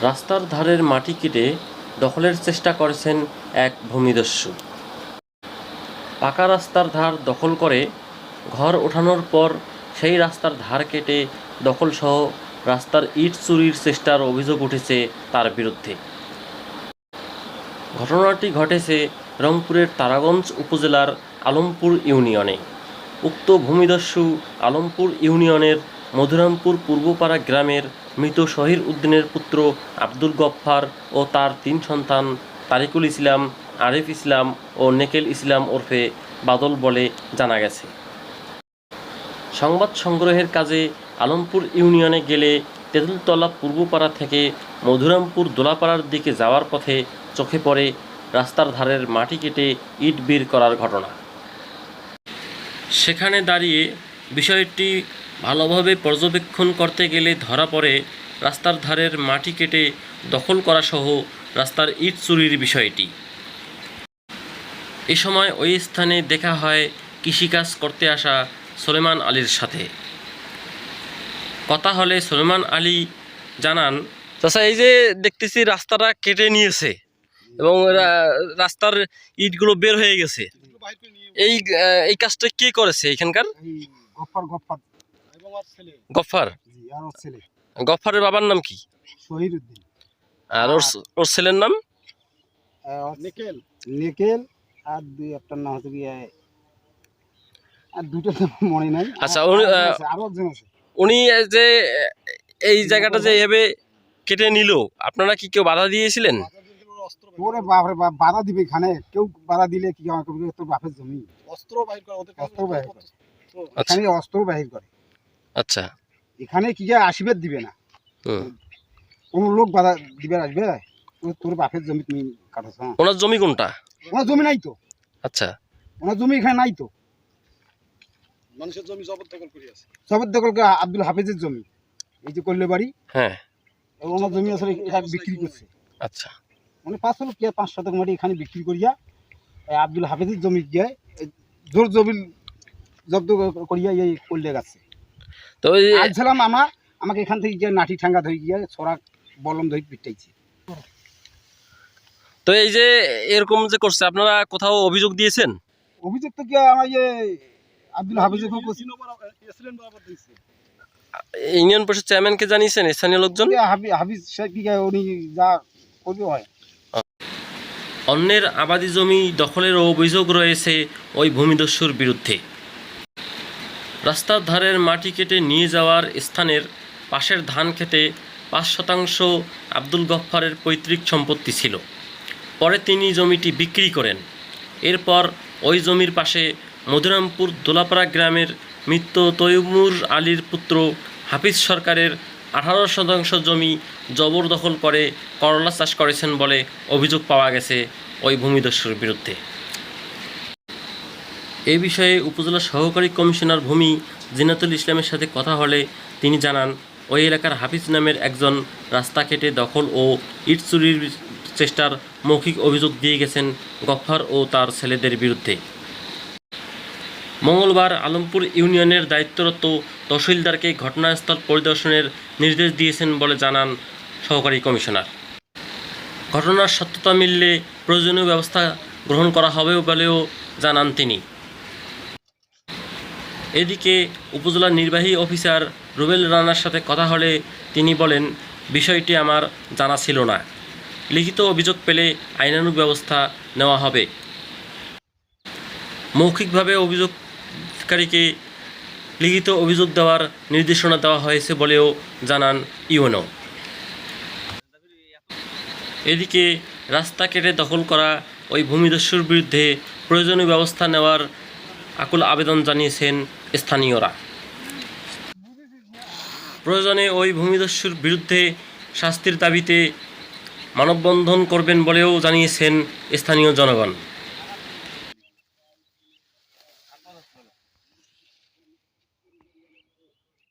রাস্তার ধারের মাটি কেটে দখলের চেষ্টা করেছেন এক ভূমিদস্যু। পাকা রাস্তার ধার দখল করে ঘর ওঠানোর পর সেই রাস্তার ধার কেটে দখলসহ রাস্তার ইট চুরির চেষ্টার অভিযোগ উঠেছে তার বিরুদ্ধে। ঘটনাটি ঘটেছে রংপুরের তারাগঞ্জ উপজেলার আলমপুর ইউনিয়নে। উক্ত ভূমিদস্যু আলমপুর ইউনিয়নের মধুরামপুর পূর্বপাড়া গ্রামের মৃত শহীদ উদ্দিনের পুত্র আব্দুল গফফার ও তার ৩ সন্তান তারিকুল ইসলাম, আরিফ ইসলাম ও নেকেল ইসলাম ওরফে বাদল বলে জানা গেছে। সংবাদ সংগ্রহের কাজে আলমপুর ইউনিয়নে গেলে তেঁতুলতলা পূর্বপাড়া থেকে মধুরামপুর দোলাপাড়ার দিকে যাওয়ার পথে চোখে পড়ে রাস্তার ধারের মাটি কেটে ইট বের করার ঘটনা। সেখানে দাঁড়িয়ে বিষয়টি ভালোভাবে পর্যবেক্ষণ করতে গেলে ধরা পড়ে রাস্তার ধারের মাটি কেটে দখল করাসহ রাস্তার ইট চুরির বিষয়টি। এ সময় ওই স্থানে দেখা হয় কৃষিকাজ করতে আসা সুলেমান আলীর সাথে। কথা হলে সুলেমান আলী জানান, চাচা এই যে দেখতেছি রাস্তাটা কেটে নিয়েছে এবং রাস্তার ইটগুলো বের হয়ে গেছে, এই কাজটা কে করেছে এখানকার? গফফার। গফফারের বাবার নাম কি? শহীদ উদ্দিন। আর ওর ছেলের নাম নেকেল আর দুই একটার নাম হচ্ছে গিয়ে আর দুটো মনে নাই। আচ্ছা, আরো একজন আছে। উনি যে এই জায়গাটা যে এভাবে কেটে নিল, আপনারা কি কেউ বাধা দিয়েছিলেন? ওরে বাপরে বাপ, বাধা দিবে এখানে কেউ? বাধা দিলে কি হয়? তোর বাপের জমি অস্ত্র বাহির করে, অস্ত্র বাহির করে, এখানে অস্ত্র বাহির করে। আচ্ছা, এখানে কি আশীর্বাদ দিবে না, কোন লোক বাধা দিবে আসবে? তোর বাপের জমি তুমি কাটাছ। ওনার জমি কোনটা? ওনার জমি নাই তো। আচ্ছা, ওনার জমি এখানে নাই তো। মানুষের জমি জবরদখল করে আছে। জবরদখল করে আব্দুল হাফেজের জমি, এই যে করলে বাড়ি, হ্যাঁ, ওনার জমি আসলে এটা বিক্রি করছে। আচ্ছা, মানে 5 শতক মাটি এখানে বিক্রি করিয়া আব্দুল হাফেজের জমি গিয়ে জোর জবিল জব্দ করিয়া এই করলে গেছে। তো আজছিলাম আমাকে এখান থেকে গিয়ে নাঠি ঠাঙ্গা ধরে গিয়ে ছড়া বলম ধরে পিটাইছে। তো এই যে এরকম যে করছে, আপনারা কোথাও অভিযোগ দিয়েছেন? অভিযোগ তো কি আমার আব্দুল হাফেজের ইউনিয়ন পরিষদ চেয়ারম্যানকে জানিয়েছেন? স্থানীয় লোকজন হাফিজ উনি যা করবে হয়। অন্যের আবাদি জমি দখলের অভিযোগ রয়েছে ওই ভূমিদস্যুর বিরুদ্ধে। রাস্তার ধারের মাটি কেটে নিয়ে যাওয়ার স্থানের পাশের ধান খেতে 5% আব্দুল গফফারের পৈতৃক সম্পত্তি ছিল। পরে তিনি জমিটি বিক্রি করেন। এরপর ওই জমির পাশে মধুরামপুর দোলাপাড়া গ্রামের মৃত তৈমুর আলীর পুত্র হাফিজ সরকারের 18% জমি জবরদখল করে করলা চাষ করেছেন বলে অভিযোগ পাওয়া গেছে ওই ভূমিদস্যুর বিরুদ্ধে। এ বিষয়ে উপজেলা সহকারী কমিশনার ভূমি জিনাতুল ইসলামের সাথে কথা হলে তিনি জানান, ওই এলাকার হাফিজ নামের একজন রাস্তা কেটে দখল ও ইট চুরির চেষ্টার মৌখিক অভিযোগ দিয়ে গেছেন গফফার ও তার ছেলেদের বিরুদ্ধে। মঙ্গলবার আলমপুর ইউনিয়নের দায়িত্বরত তহসিলদারকে ঘটনাস্থল পরিদর্শনের নির্দেশ দিয়েছেন বলে জানান সহকারী কমিশনার। ঘটনার সত্যতা মিললে প্রয়োজনীয় ব্যবস্থা গ্রহণ করা হবে বলেও জানান তিনি। এদিকে উপজেলা নির্বাহী অফিসার রুবেল রানার সাথে কথা হলে তিনি বলেন, বিষয়টি আমার জানা ছিল না। লিখিত অভিযোগ পেলে আইনানুগ ব্যবস্থা নেওয়া হবে। মৌখিকভাবে অভিযোগকারীকে লিখিত অভিযোগ দেওয়ার নির্দেশনা দেওয়া হয়েছে বলেও জানান ইউনো। এদিকে রাস্তা কেটে দখল করা ওই ভূমিদস্যুর বিরুদ্ধে প্রয়োজনীয় ব্যবস্থা নেওয়ার আকুল আবেদন জানিয়েছেন স্থানীয়রা। প্রয়োজনে ওই ভূমিদস্যুর বিরুদ্ধে শাস্তির দাবিতে মানববন্ধন করবেন বলেও জানিয়েছেন স্থানীয় জনগণ।